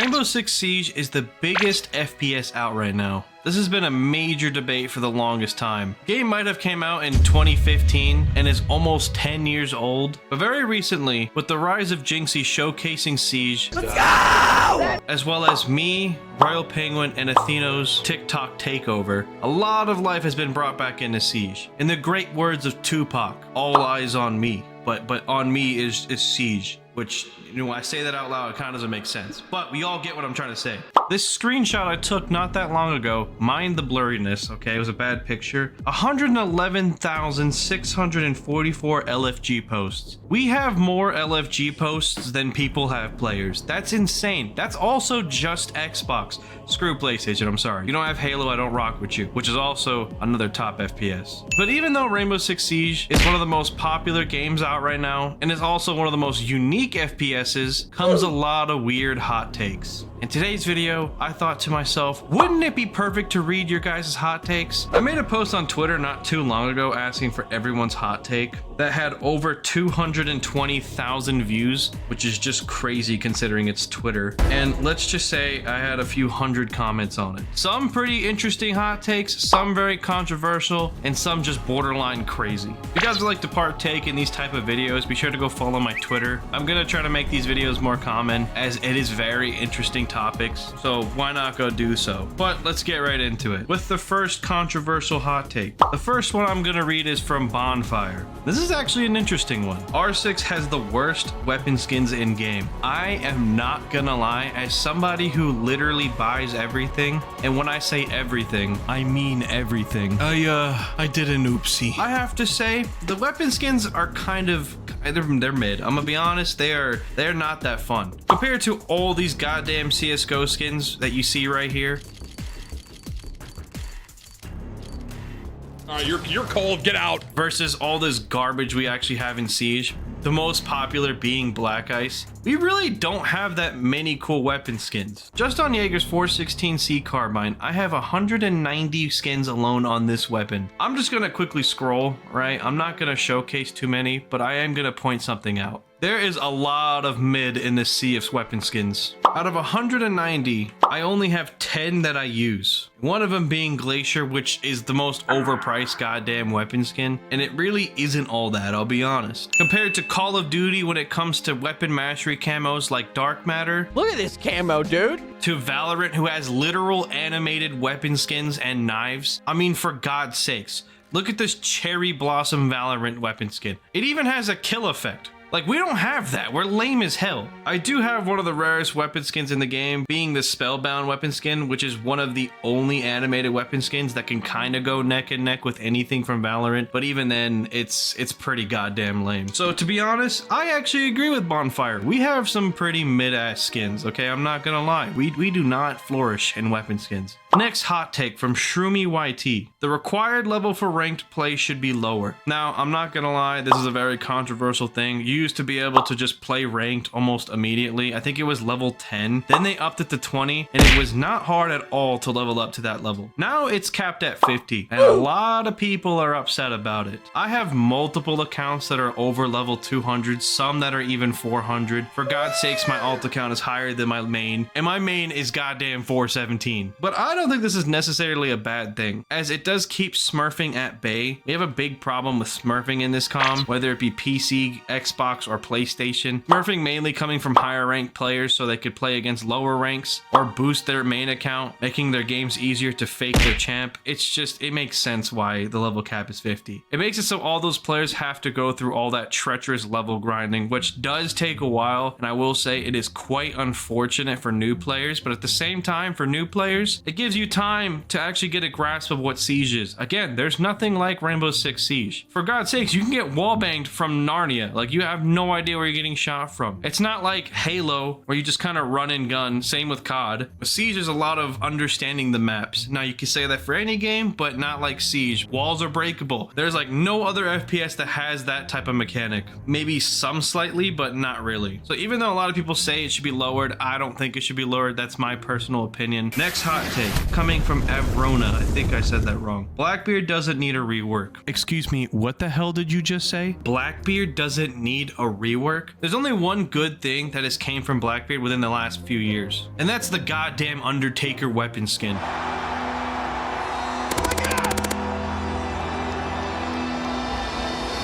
Rainbow Six Siege is the biggest FPS out right now. This has been a major debate for the longest time. The game might have came out in 2015 and is almost 10 years old, but very recently, with the rise of Jinxie showcasing Siege, let's go! As well as me, Royal Penguin, and Atheno's TikTok takeover, a lot of life has been brought back into Siege. In the great words of Tupac, all eyes on me, but on me is Siege. Which, you know, when I say that out loud, it kind of doesn't make sense. But we all get what I'm trying to say. This screenshot I took not that long ago, mind the blurriness, okay? It was a bad picture. 111,644 LFG posts. We have more LFG posts than people have players. That's insane. That's also just Xbox. Screw PlayStation, I'm sorry. You don't have Halo, I don't rock with you. Which is also another top FPS. But even though Rainbow Six Siege is one of the most popular games out right now, and is also one of the most unique FPSs, comes a lot of weird hot takes. In today's video, I thought to myself, wouldn't it be perfect to read your guys' hot takes? I made a post on Twitter not too long ago asking for everyone's hot take that had over 220,000 views, which is just crazy considering it's Twitter. And let's just say I had a few hundred comments on it. Some pretty interesting hot takes, some very controversial, and some just borderline crazy. If you guys would like to partake in these type of videos, be sure to go follow my Twitter. I'm gonna try to make these videos more common as it is very interesting topics, so why not go do so? But let's get right into it with the first controversial hot take. The first one I'm gonna read is from Bonfire. This is actually an interesting one. R6 has the worst weapon skins in game. I am not gonna lie, as somebody who literally buys everything, and when I say everything, I mean everything. I did an oopsie. I have to say, the weapon skins are kind of they're mid. I'm gonna be honest, they're not that fun compared to all these goddamn CS:GO skins that you see right here. You're cold, get out. Versus all this garbage we actually have in Siege, the most popular being Black Ice. We really don't have that many cool weapon skins. Just on Jaeger's 416C carbine, I have 190 skins alone on this weapon. I'm just gonna quickly scroll, right? I'm not gonna showcase too many, but I am gonna point something out. There is a lot of mid in this sea of weapon skins. Out of 190, I only have 10 that I use. One of them being Glacier, which is the most overpriced goddamn weapon skin, and it really isn't all that, I'll be honest. Compared to Call of Duty when it comes to weapon mastery camos like Dark Matter. Look at this camo, dude. To Valorant, who has literal animated weapon skins and knives. I mean, for God's sakes, look at this Cherry Blossom Valorant weapon skin. It even has a kill effect. Like, we don't have that. We're lame as hell. I do have one of the rarest weapon skins in the game, being the Spellbound weapon skin, which is one of the only animated weapon skins that can kind of go neck and neck with anything from Valorant. But even then, it's pretty goddamn lame. So to be honest, I actually agree with Bonfire. We have some pretty mid-ass skins, okay? I'm not gonna lie. We do not flourish in weapon skins. Next hot take from ShumyYT. The required level for ranked play should be lower. Now, I'm not gonna lie, this is a very controversial thing. You used to be able to just play ranked almost immediately. I think it was level 10. Then they upped it to 20, and it was not hard at all to level up to that level. Now it's capped at 50, and a lot of people are upset about it. I have multiple accounts that are over level 200, some that are even 400. For God's sakes, my alt account is higher than my main, and my main is goddamn 417. But I don't think this is necessarily a bad thing, as it does keep smurfing at bay. We have a big problem with smurfing in this comm, whether it be PC, Xbox, or PlayStation. Smurfing mainly coming from higher ranked players so they could play against lower ranks or boost their main account, making their games easier to fake their champ. It's just, it makes sense why the level cap is 50. It makes it so all those players have to go through all that treacherous level grinding, which does take a while, and I will say it is quite unfortunate for new players, but at the same time, for new players, it gives you time to actually get a grasp of what Siege is. Again, there's nothing like Rainbow Six Siege. For God's sakes, you can get wallbanged from Narnia. Like, you have no idea where you're getting shot from. It's not like Halo, where you just kind of run and gun. Same with COD. But Siege is a lot of understanding the maps. Now, you can say that for any game, but not like Siege. Walls are breakable. There's like no other FPS that has that type of mechanic. Maybe some slightly, but not really. So even though a lot of people say it should be lowered, I don't think it should be lowered. That's my personal opinion. Next hot take. coming from Aona. I think I said that wrong. Blackbeard doesn't need a rework. Excuse me, what the hell did you just say? Blackbeard doesn't need a rework? There's only one good thing that has came from Blackbeard within the last few years, and that's the goddamn Undertaker weapon skin.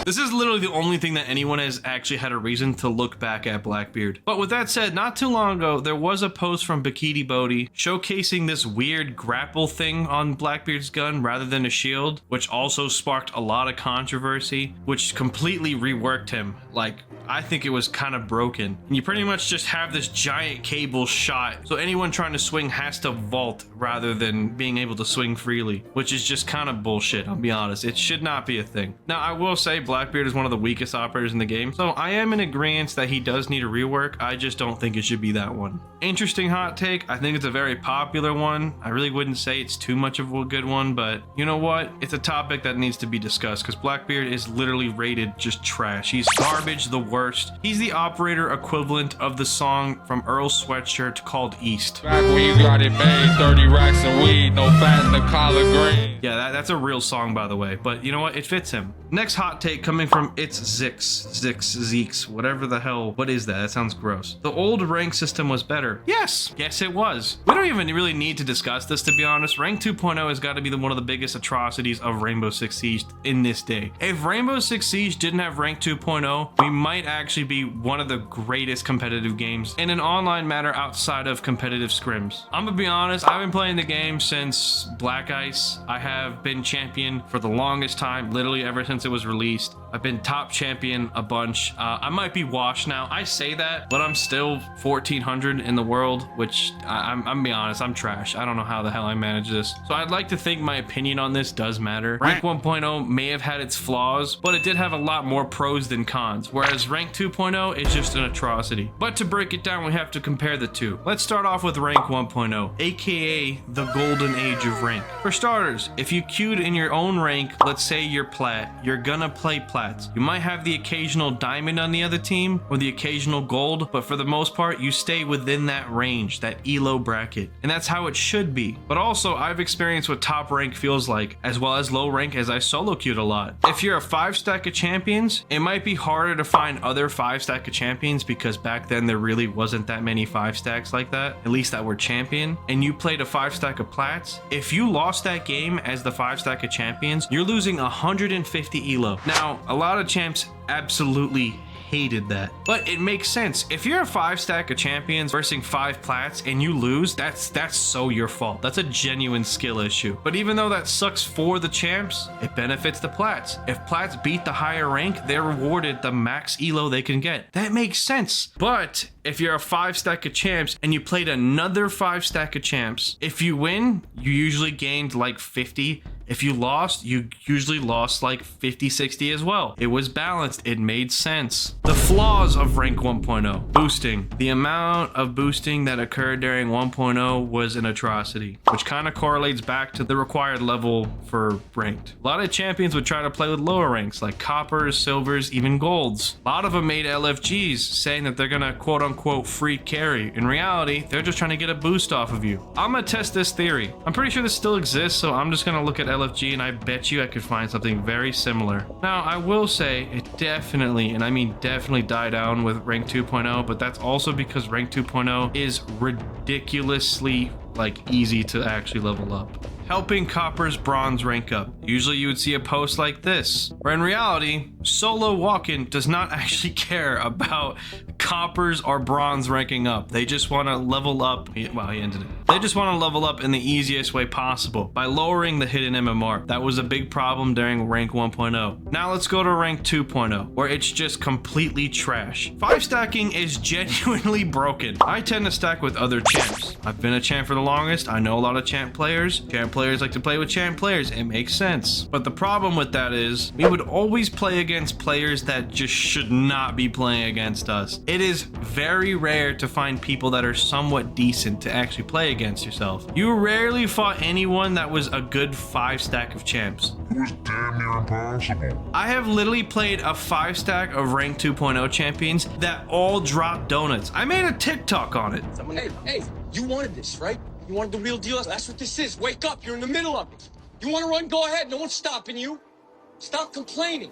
This is literally the only thing that anyone has actually had a reason to look back at Blackbeard. But with that said, not too long ago, there was a post from Bikini Bodhi showcasing this weird grapple thing on Blackbeard's gun rather than a shield, which also sparked a lot of controversy, which completely reworked him. Like, I think it was kind of broken. And you pretty much just have this giant cable shot, so anyone trying to swing has to vault rather than being able to swing freely, which is just kind of bullshit, I'll be honest. It should not be a thing. Now, I will say Blackbeard is one of the weakest operators in the game, so I am in agreement that he does need a rework. I just don't think it should be that one. Interesting hot take. I think it's a very popular one. I really wouldn't say it's too much of a good one, but you know what? It's a topic that needs to be discussed because Blackbeard is literally rated just trash. He's garbage, the worst. He's the operator equivalent of the song from Earl's Sweatshirt called East. Back when you got it made, 30 racks of weed, no fat in the collard green. Yeah, that's a real song, by the way, but you know what? It fits him. Next hot take coming from It's ZixZ, whatever the hell. What is that? That sounds gross. The old rank system was better. Yes, it was. We don't even really need to discuss this, to be honest. Rank 2.0 has got to be one of the biggest atrocities of Rainbow Six Siege in this day. If Rainbow Six Siege didn't have rank 2.0, we might actually be one of the greatest competitive games in an online matter outside of competitive scrims. I'm gonna be honest, I've been playing the game since Black Ice. I have been champion for the longest time, literally ever since it was released. I've been top champion a bunch. I might be washed now. I say that, but I'm still 1400 in the world, which I'm gonna be honest, I'm trash. I don't know how the hell I manage this. So I'd like to think my opinion on this does matter. Rank 1.0 may have had its flaws, but it did have a lot more pros than cons, whereas rank 2.0 is just an atrocity. But to break it down, we have to compare the two. Let's start off with rank 1.0, aka the golden age of rank. For starters, if you queued in your own rank, let's say you're plat, you're gonna play plats. You might have the occasional diamond on the other team or the occasional gold, but for the most part, you stay within that range, that elo bracket. And that's how it should be. But also, I've experienced what top rank feels like, as well as low rank, as I solo queued a lot. If you're a 5-stack of champions, it might be harder to find other 5-stack of champions because back then there really wasn't that many 5-stacks like that, at least that were champion, and you played a 5-stack of plats. If you lost that game as the 5-stack of champions, you're losing 150 elo. Now, a lot of champs absolutely hated that, but it makes sense. If you're a 5-stack of champions versus 5 plats and you lose, that's so your fault. That's a genuine skill issue. But even though that sucks for the champs, it benefits the plats. If plats beat the higher rank, they're rewarded the max elo they can get. That makes sense. But if you're a 5-stack of champs and you played another 5-stack of champs, if you win, you usually gained like 50. If you lost, you usually lost like 50, 60 as well. It was balanced. It made sense. The flaws of rank 1.0. Boosting. The amount of boosting that occurred during 1.0 was an atrocity, which kind of correlates back to the required level for ranked. A lot of champions would try to play with lower ranks like coppers, silvers, even golds. A lot of them made LFGs saying that they're gonna quote unquote free carry. In reality, they're just trying to get a boost off of you. I'm gonna test this theory. I'm pretty sure this still exists, so I'm just gonna look at LFG and I bet you I could find something very similar. Now, I will say it definitely, and I mean definitely, died down with rank 2.0, but that's also because rank 2.0 is ridiculously easy to actually level up. Helping coppers bronze rank up. Usually you would see a post like this, where in reality, Solo Walkin does not actually care about coppers or bronze ranking up. They just want to level up. Well, he ended it. They just want to level up in the easiest way possible by lowering the hidden MMR. That was a big problem during rank 1.0. Now let's go to rank 2.0, where it's just completely trash. 5-stacking is genuinely broken. I tend to stack with other champs. I've been a champ for the longest. I know a lot of champ players. Champ players like to play with champ players. It makes sense. But the problem with that is we would always play against players that just should not be playing against us. It is very rare to find people that are somewhat decent to actually play against yourself. You rarely fought anyone that was a good 5-stack of champs. It was damn near impossible. I have literally played a 5-stack of rank 2.0 champions that all dropped donuts. I made a TikTok on it. Hey, you wanted this, right? You want the real deal? That's what this is. Wake up. You're in the middle of it. You want to run? Go ahead. No one's stopping you. Stop complaining.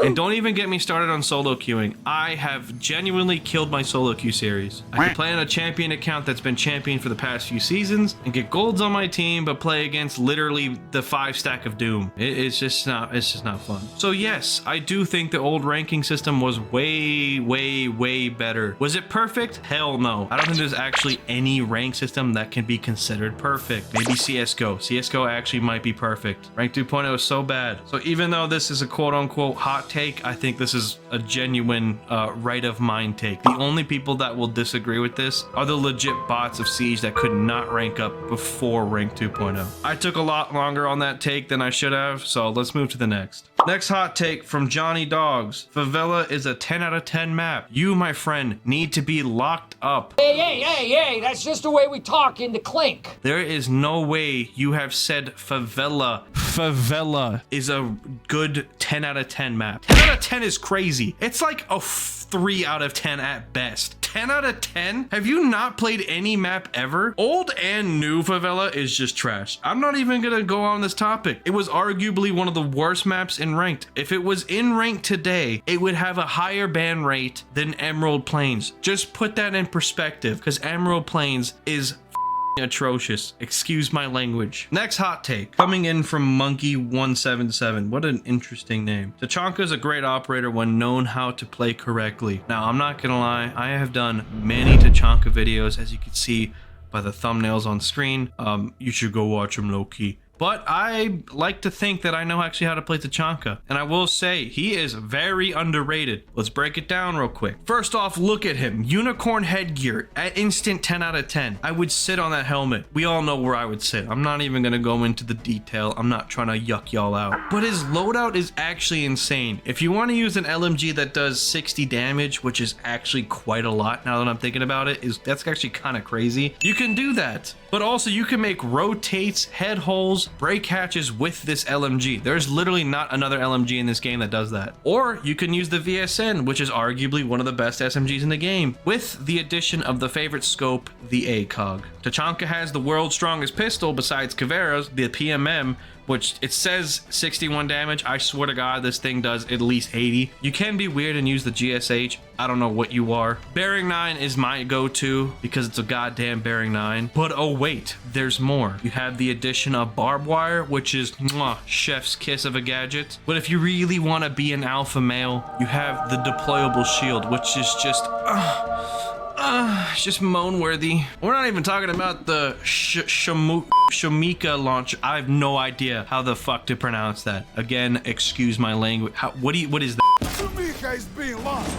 And don't even get me started on solo queuing. I have genuinely killed my solo queue series. I can play on a champion account that's been champion for the past few seasons and get golds on my team, but play against literally the 5 stack of doom. It's just not fun. So yes, I do think the old ranking system was way better. Was it perfect? Hell no. I don't think there's actually any rank system that can be considered perfect. Maybe CSGO. CSGO actually might be perfect. Rank 2.0 is so bad. So even though this is a quote unquote hot take, I think this is a genuine right of mine take. The only people that will disagree with this are the legit bots of Siege that could not rank up before rank 2.0. I took a lot longer on that take than I should have, so let's move to the next. Next hot take from JohnnyDogz. Favela is a 10 out of 10 map. You, my friend, need to be locked up. Hey, that's just the way we talk in the clink. There is no way you have said Favela is a good 10 out of 10 map. 10 out of 10 is crazy. It's like a 3 out of 10 at best. 10 out of 10? Have you not played any map ever? Old and new Favela is just trash. I'm not even gonna go on this topic. It was arguably one of the worst maps in ranked. If it was in ranked today, it would have a higher ban rate than Emerald Plains. Just put that in perspective, because Emerald Plains is atrocious. Excuse my language. Next hot take coming in from Monkey177. What an interesting name. Tachanka is a great operator when known how to play correctly. Now, I'm not gonna lie, I have done many Tachanka videos, as you can see by the thumbnails on screen. You should go watch them low-key. But I like to think that I know actually how to play Tachanka. And I will say, he is very underrated. Let's break it down real quick. First off, look at him. Unicorn headgear at instant 10 out of 10. I would sit on that helmet. We all know where I would sit. I'm not even gonna go into the detail. I'm not trying to yuck y'all out. But his loadout is actually insane. If you want to use an LMG that does 60 damage, which is actually quite a lot now that I'm thinking about it, that's actually kind of crazy. You can do that. But also you can make rotates, head holes, break hatches with this LMG. There's literally not another LMG in this game that does that. Or you can use the VSN, which is arguably one of the best SMGs in the game, with the addition of the favorite scope, the ACOG. Tachanka has the world's strongest pistol besides Caveira's, the PMM, which it says 61 damage. I swear to God, this thing does at least 80. You can be weird and use the GSH. I don't know what you are. Bearing 9 is my go-to because it's a goddamn Bearing 9. But oh wait, there's more. You have the addition of barbed wire, which is chef's kiss of a gadget. But if you really want to be an alpha male, you have the deployable shield, which is just it's just moan worthy. We're not even talking about the Shumika launcher. I have no idea how the fuck to pronounce that. Again, excuse my language. What is that? Shumika is being launched.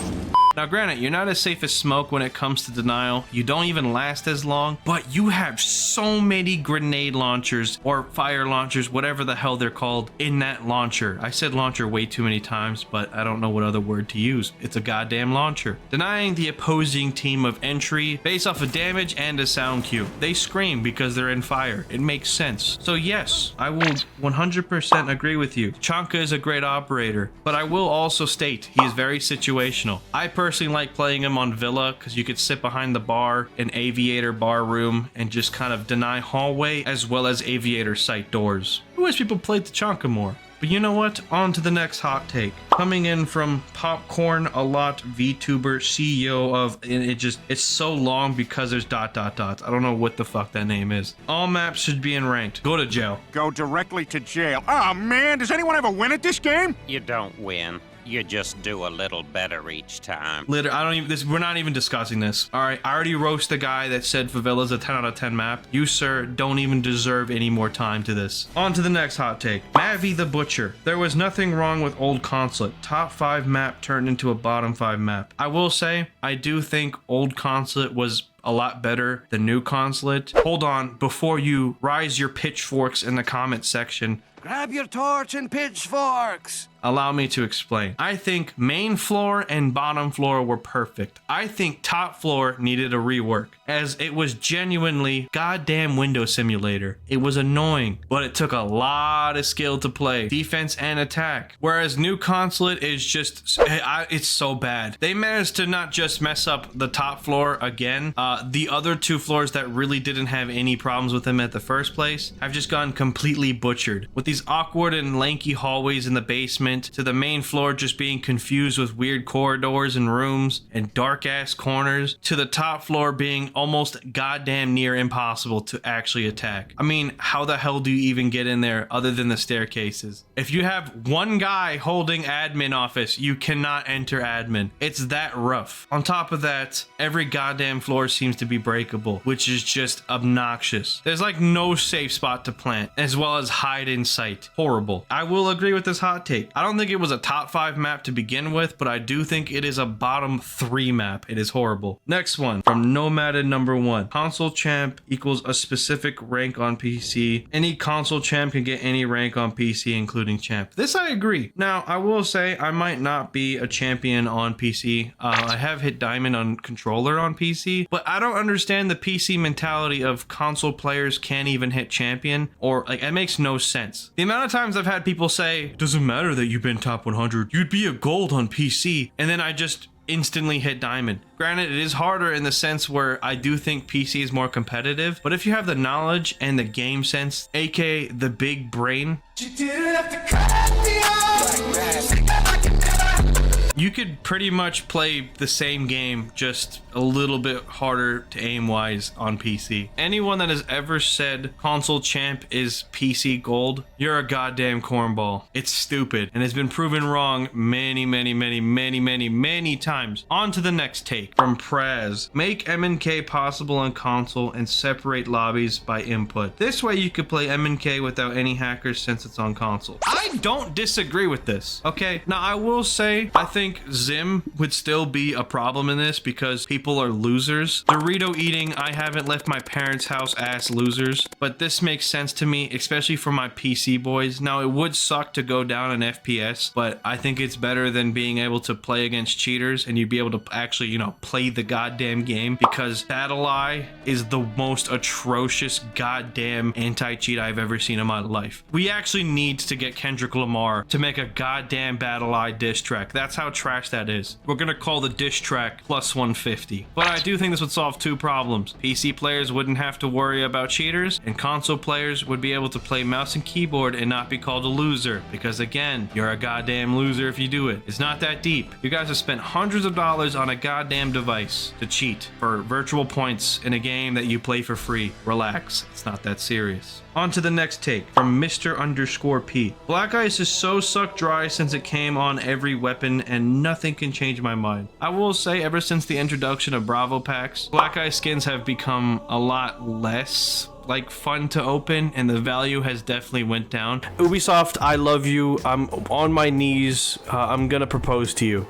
Now granted, you're not as safe as smoke when it comes to denial. You don't even last as long, but you have so many grenade launchers or fire launchers, whatever the hell they're called, in that launcher. I said launcher way too many times, but I don't know what other word to use. It's a goddamn launcher. Denying the opposing team of entry based off of damage and a sound cue. They scream because they're in fire. It makes sense. So yes, I will 100% agree with you. Tachanka is a great operator, but I will also state he is very situational. I personally like playing him on Villa because you could sit behind the bar in Aviator bar room and just kind of deny hallway as well as Aviator site doors. I wish people played Tachanka more. But you know what? On to the next hot take. Coming in from Popcorn a lot VTuber, CEO of, and it's so long because there's ... I don't know what the fuck that name is. All maps should be in ranked. Go to jail. Go directly to jail. Oh man, does anyone ever win at this game? You don't win. You just do a little better each time. Literally, we're not even discussing this. All right, I already roast the guy that said Favela's a 10 out of 10 map. You, sir, don't even deserve any more time to this. On to the next hot take. Mavi the Butcher. There was nothing wrong with old Consulate. Top 5 map turned into a bottom 5 map. I will say, I do think old Consulate was a lot better than new Consulate. Hold on, before you rise your pitchforks in the comment section, Grab your torch and pitchforks. Allow me to explain. I think main floor and bottom floor were perfect. I think top floor needed a rework, as it was genuinely goddamn window simulator. It was annoying, but it took a lot of skill to play defense and attack. Whereas new Consulate is just, it's so bad. They managed to not just mess up the top floor again, the other two floors that really didn't have any problems with them at the first place have just gone completely butchered. With these awkward and lanky hallways in the basement, to the main floor just being confused with weird corridors and rooms and dark ass corners, to the top floor being almost goddamn near impossible to actually attack. I mean, how the hell do you even get in there other than the staircases? If you have one guy holding admin office, you cannot enter admin. It's that rough. On top of that, every goddamn floor seems to be breakable, which is just obnoxious. There's like no safe spot to plant, as well as hide in sight. Horrible. I will agree with this hot take. I don't think it was a top 5 map to begin with, but I do think it is a bottom 3 map. It is horrible. Next one from Nomaded number 1. Console champ equals a specific rank on PC. Any console champ can get any rank on PC, including champ. This I agree. Now, I will say I might not be a champion on PC. I have hit diamond on controller on PC, but I don't understand the PC mentality of console players can't even hit champion, or like, it makes no sense. The amount of times I've had people say, doesn't matter that you've been top 100, you'd be a gold on PC, and then I just instantly hit diamond. Granted, it is harder in the sense where I do think PC is more competitive, but if you have the knowledge and the game sense, aka the big brain, you could pretty much play the same game, just a little bit harder to aim wise on PC. Anyone that has ever said console champ is PC gold, you're a goddamn cornball. It's stupid and has been proven wrong many times. On to the next take from Praz. Make MNK possible on console and separate lobbies by input. This way you could play MNK without any hackers since it's on console. I don't disagree with this. Okay, now I will say I think Zim would still be a problem in this because people are losers. Dorito eating, I haven't left my parents' house ass losers, but this makes sense to me, especially for my PC boys. Now, it would suck to go down an FPS, but I think it's better than being able to play against cheaters and you'd be able to actually, you know, play the goddamn game, because BattleEye is the most atrocious goddamn anti-cheat I've ever seen in my life. We actually need to get Kendrick Lamar to make a goddamn BattleEye diss track. That's how trash that is. We're gonna call the diss track plus 150. But I do think this would solve 2 problems. PC players wouldn't have to worry about cheaters, and console players would be able to play mouse and keyboard and not be called a loser, because again, you're a goddamn loser if you do it. It's not that deep. You guys have spent hundreds of dollars on a goddamn device to cheat for virtual points in a game that you play for free. Relax, it's not that serious. On to the next take from Mr_P. Black Ice is so sucked dry since it came on every weapon and nothing can change my mind. I will say ever since the introduction of Bravo packs, Black Ice skins have become a lot less like fun to open and the value has definitely went down. Ubisoft, I love you. I'm on my knees. I'm gonna propose to you.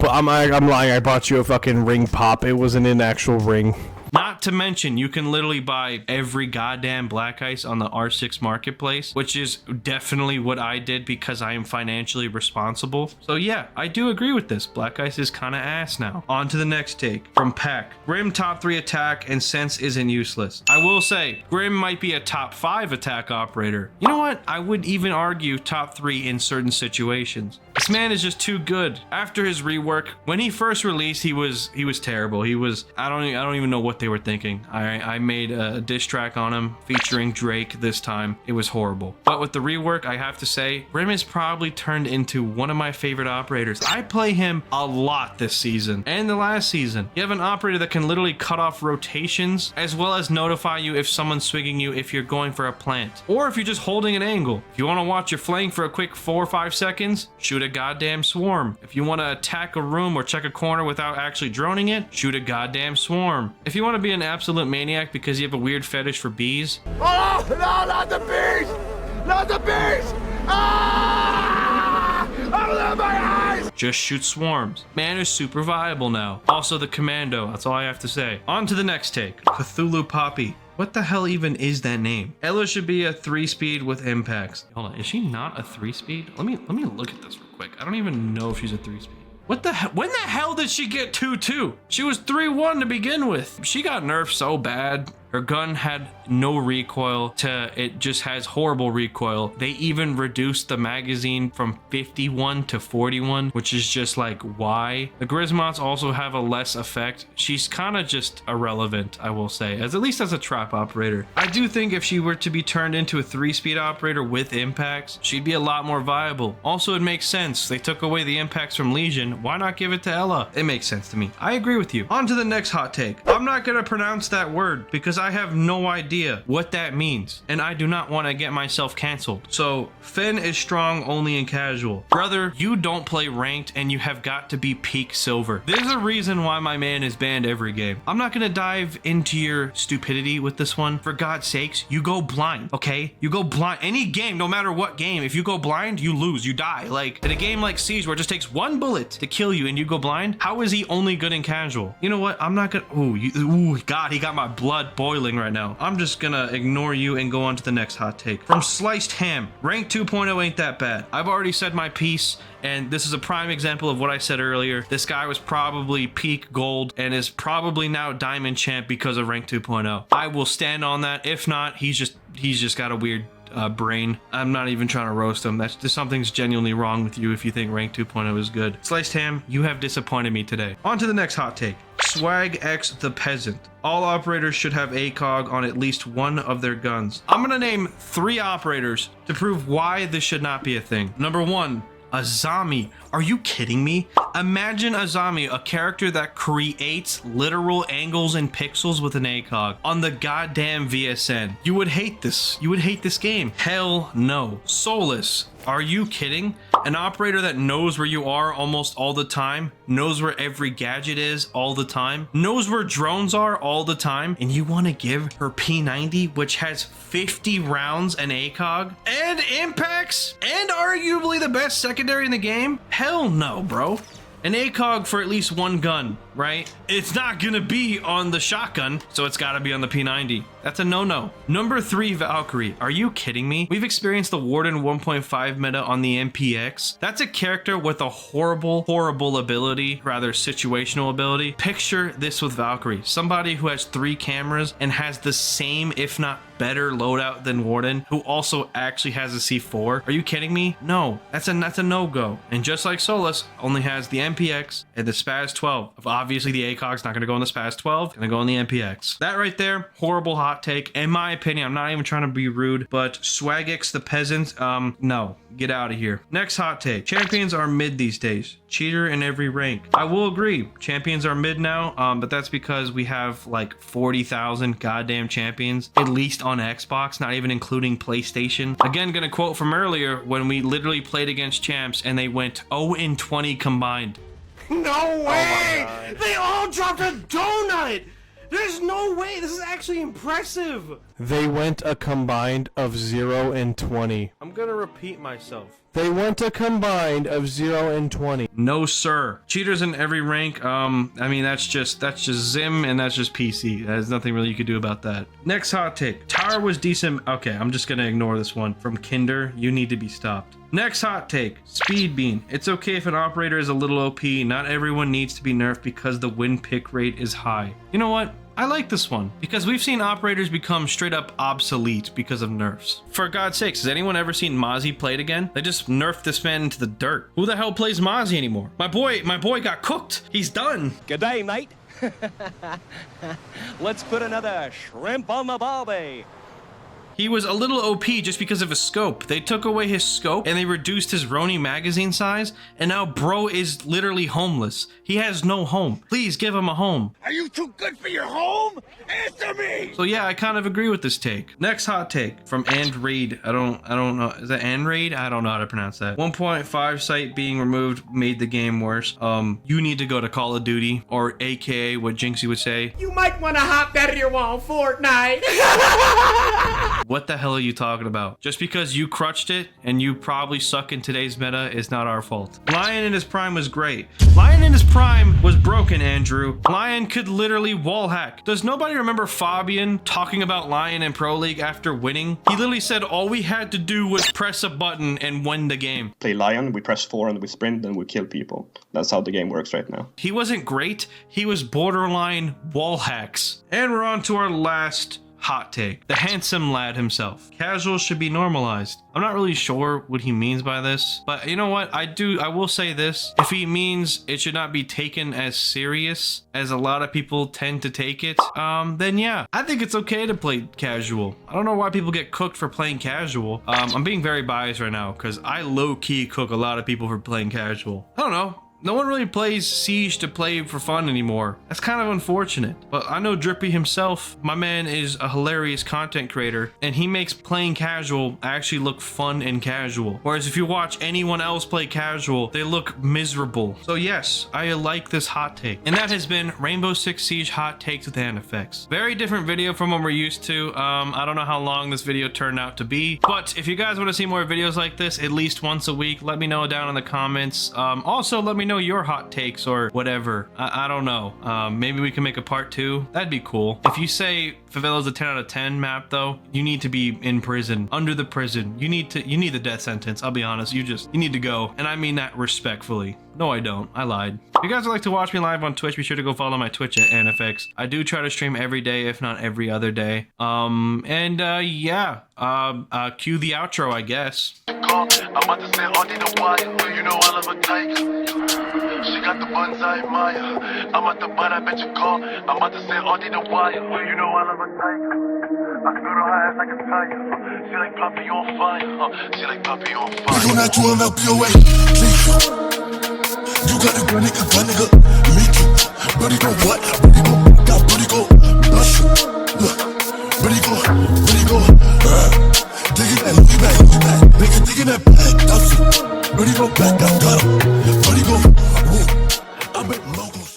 But I'm lying. I bought you a fucking ring pop. It wasn't an actual ring. Not to mention, you can literally buy every goddamn Black Ice on the R6 marketplace, which is definitely what I did because I am financially responsible. So yeah, I do agree with this. Black Ice is kind of ass now. On to the next take from Pack. Grim top 3 attack and sense isn't useless. I will say, Grim might be a top 5 attack operator. You know what? I would even argue top 3 in certain situations. This man is just too good. After his rework, when he first released, he was terrible. He was, I don't even know what they were thinking. I made a diss track on him featuring Drake this time. It was horrible. But with the rework, I have to say, Grim has probably turned into one of my favorite operators. I play him a lot this season and the last season. You have an operator that can literally cut off rotations as well as notify you if someone's swigging you if you're going for a plant or if you're just holding an angle. If you want to watch your flank for a quick 4 or 5 seconds, shoot a goddamn swarm. If you want to attack a room or check a corner without actually droning it, shoot a goddamn swarm. If you want to be an absolute maniac because you have a weird fetish for bees, Oh, no, not the bees! Not the bees! Ah! Open my eyes! just shoot swarms. Man is super viable now. Also the commando, that's all I have to say. On to the next take. Cthulhu Poppy. What the hell even is that name? Ella should be a 3-speed with impacts. Hold on, is she not a 3-speed? Let me look at this real quick. I don't even know if she's a 3-speed. What the hell? When the hell did she get 2-2? She was 3-1 to begin with. She got nerfed so bad. Her gun had no recoil to it just has horrible recoil. They even reduced the magazine from 51 to 41, which is just like, why? The Grismots also have a less effect. She's kind of just irrelevant, I will say, at least as a trap operator. I do think if she were to be turned into a 3-speed operator with impacts, she'd be a lot more viable. Also, it makes sense. They took away the impacts from Legion. Why not give it to Ella? It makes sense to me. I agree with you. On to the next hot take. I'm not gonna pronounce that word because I have no idea what that means, and I do not want to get myself canceled. So, Finn is strong only in casual. Brother, you don't play ranked and you have got to be peak silver. There's a reason why my man is banned every game. I'm not gonna dive into your stupidity with this one. For God's sakes, you go blind, okay? You go blind. Any game, no matter what game, if you go blind, you lose, you die. Like, in a game like Siege where it just takes one bullet to kill you and you go blind, how is he only good in casual? You know what? I'm not gonna... Ooh, God, he got my blood boiling right now. I'm just gonna ignore you and go on to the next hot take. From SlicedHam, rank 2.0 ain't that bad. I've already said my piece, and this is a prime example of what I said earlier. This guy was probably peak gold and is probably now diamond champ because of rank 2.0. I will stand on that. If not, he's just got a weird brain. I'm not even trying to roast him. That's just something's genuinely wrong with you if you think rank 2.0 is good. SlicedHam, you have disappointed me today. On to the next hot take. SwagXThePants. All operators should have ACOG on at least one of their guns. I'm gonna name 3 operators to prove why this should not be a thing. Number 1, Azami. Are you kidding me? Imagine Azami, a character that creates literal angles and pixels with an ACOG on the goddamn VSN. You would hate this. You would hate this game. Hell no. Solus. Are you kidding? An operator that knows where you are almost all the time, knows where every gadget is all the time, knows where drones are all the time, and you want to give her P90, which has 50 rounds and ACOG, and impacts, and arguably the best secondary in the game? Hell no, bro. An ACOG for at least one gun, right? It's not gonna be on the shotgun, so it's gotta be on the P90. That's a no-no. Number 3, Valkyrie. Are you kidding me? We've experienced the Warden 1.5 meta on the MPX. That's a character with a horrible ability, rather situational ability. Picture this with Valkyrie. Somebody who has 3 cameras and has the same, if not better loadout than Warden, who also actually has a C4. Are you kidding me? No, that's a no-go. And just like Solus, only has the MPX and the Spaz 12. Obviously the ACOG's not gonna go on the Spaz 12, gonna go on the MPX. That right there, horrible hot take. In my opinion, I'm not even trying to be rude, but SwagXThePants, no, get out of here. Next hot take. Champions are mid these days. Cheater in every rank. I will agree. Champions are mid now, but that's because we have like 40,000 goddamn champions, at least on Xbox, not even including PlayStation. Again, gonna quote from earlier when we literally played against champs and they went 0-20 combined. No way! They all dropped a donut! There's no way! This is actually impressive! They went a combined of 0-20. I'm gonna repeat myself. They went a combined of 0-20. No, sir. Cheaters in every rank. I mean, that's just Zim and that's just PC. There's nothing really you could do about that. Next hot take. Tower was decent. Okay, I'm just gonna ignore this one. From Kinder, you need to be stopped. Next hot take. SpeedBean. It's okay if an operator is a little OP. Not everyone needs to be nerfed because the win pick rate is high. You know what? I like this one because we've seen operators become straight up obsolete because of nerfs. For God's sakes, has anyone ever seen Mozzie played again? They just nerfed this man into the dirt. Who the hell plays Mozzie anymore? My boy got cooked. He's done. Good day, mate. Let's put another shrimp on the barbie. He was a little OP just because of his scope. They took away his scope and they reduced his Roni magazine size, and now bro is literally homeless. He has no home. Please give him a home. Are you too good for your home? Answer me! So yeah, I kind of agree with this take. Next hot take from Andraid. I don't know. Is that Andraid? I don't know how to pronounce that. 1.5 site being removed made the game worse. You need to go to Call of Duty, or AKA what Jinxie would say. You might want to hop out of your wall, Fortnite! What the hell are you talking about? Just because you crutched it and you probably suck in today's meta is not our fault. Lion in his prime was great. Lion in his prime was broken, Andrew. Lion could literally wall hack. Does nobody remember Fabian talking about Lion in Pro League after winning? He literally said all we had to do was press a button and win the game. Play Lion, we press 4 and we sprint and we kill people. That's how the game works right now. He wasn't great. He was borderline wall hacks. And we're on to our last hot take. The handsome lad himself. Casual should be normalized. I'm not really sure what he means by this, but you know what? I will say this. If he means it should not be taken as serious as a lot of people tend to take it, then yeah, I think it's okay to play casual. I don't know why people get cooked for playing casual. I'm being very biased right now because I low-key cook a lot of people for playing casual. I don't know. No one really plays Siege to play for fun anymore. That's kind of unfortunate. But I know Drippy himself, my man is a hilarious content creator, and he makes playing casual actually look fun and casual. Whereas if you watch anyone else play casual, they look miserable. So yes, I like this hot take. And that has been Rainbow Six Siege hot takes with hand effects. Very different video from what we're used to. I don't know how long this video turned out to be, but if you guys want to see more videos like this at least once a week, let me know down in the comments. Also, let me know your hot takes or whatever. I don't know. Maybe we can make a part 2. That'd be cool. If you say Favela's a 10 out of 10 map though, you need to be in prison, under the prison. You need the death sentence. I'll be honest. You need to go. And I mean that respectfully. No, I don't. I lied. If you guys would like to watch me live on Twitch, be sure to go follow my Twitch at NFX. I do try to stream every day, if not every other day. Yeah. Cue the outro, I guess. I'm about to say all the wire, you know all of her takes. She got the buns I admire. I'm at the butt, I bet you call. I'm about to say all the wire, you know all of her takes. I can go to her ass like a tire. She like Puppy on fire. She like Puppy on fire. We gon' to help you away. You got a good nigga, me too. Buddy go what? Buddy go, got buddy go, bless you. Look, buddy go, digging that Louis bag, nigga digging that bag, that's it. Buddy go back, I got him. Buddy go, whoa, I bet logos.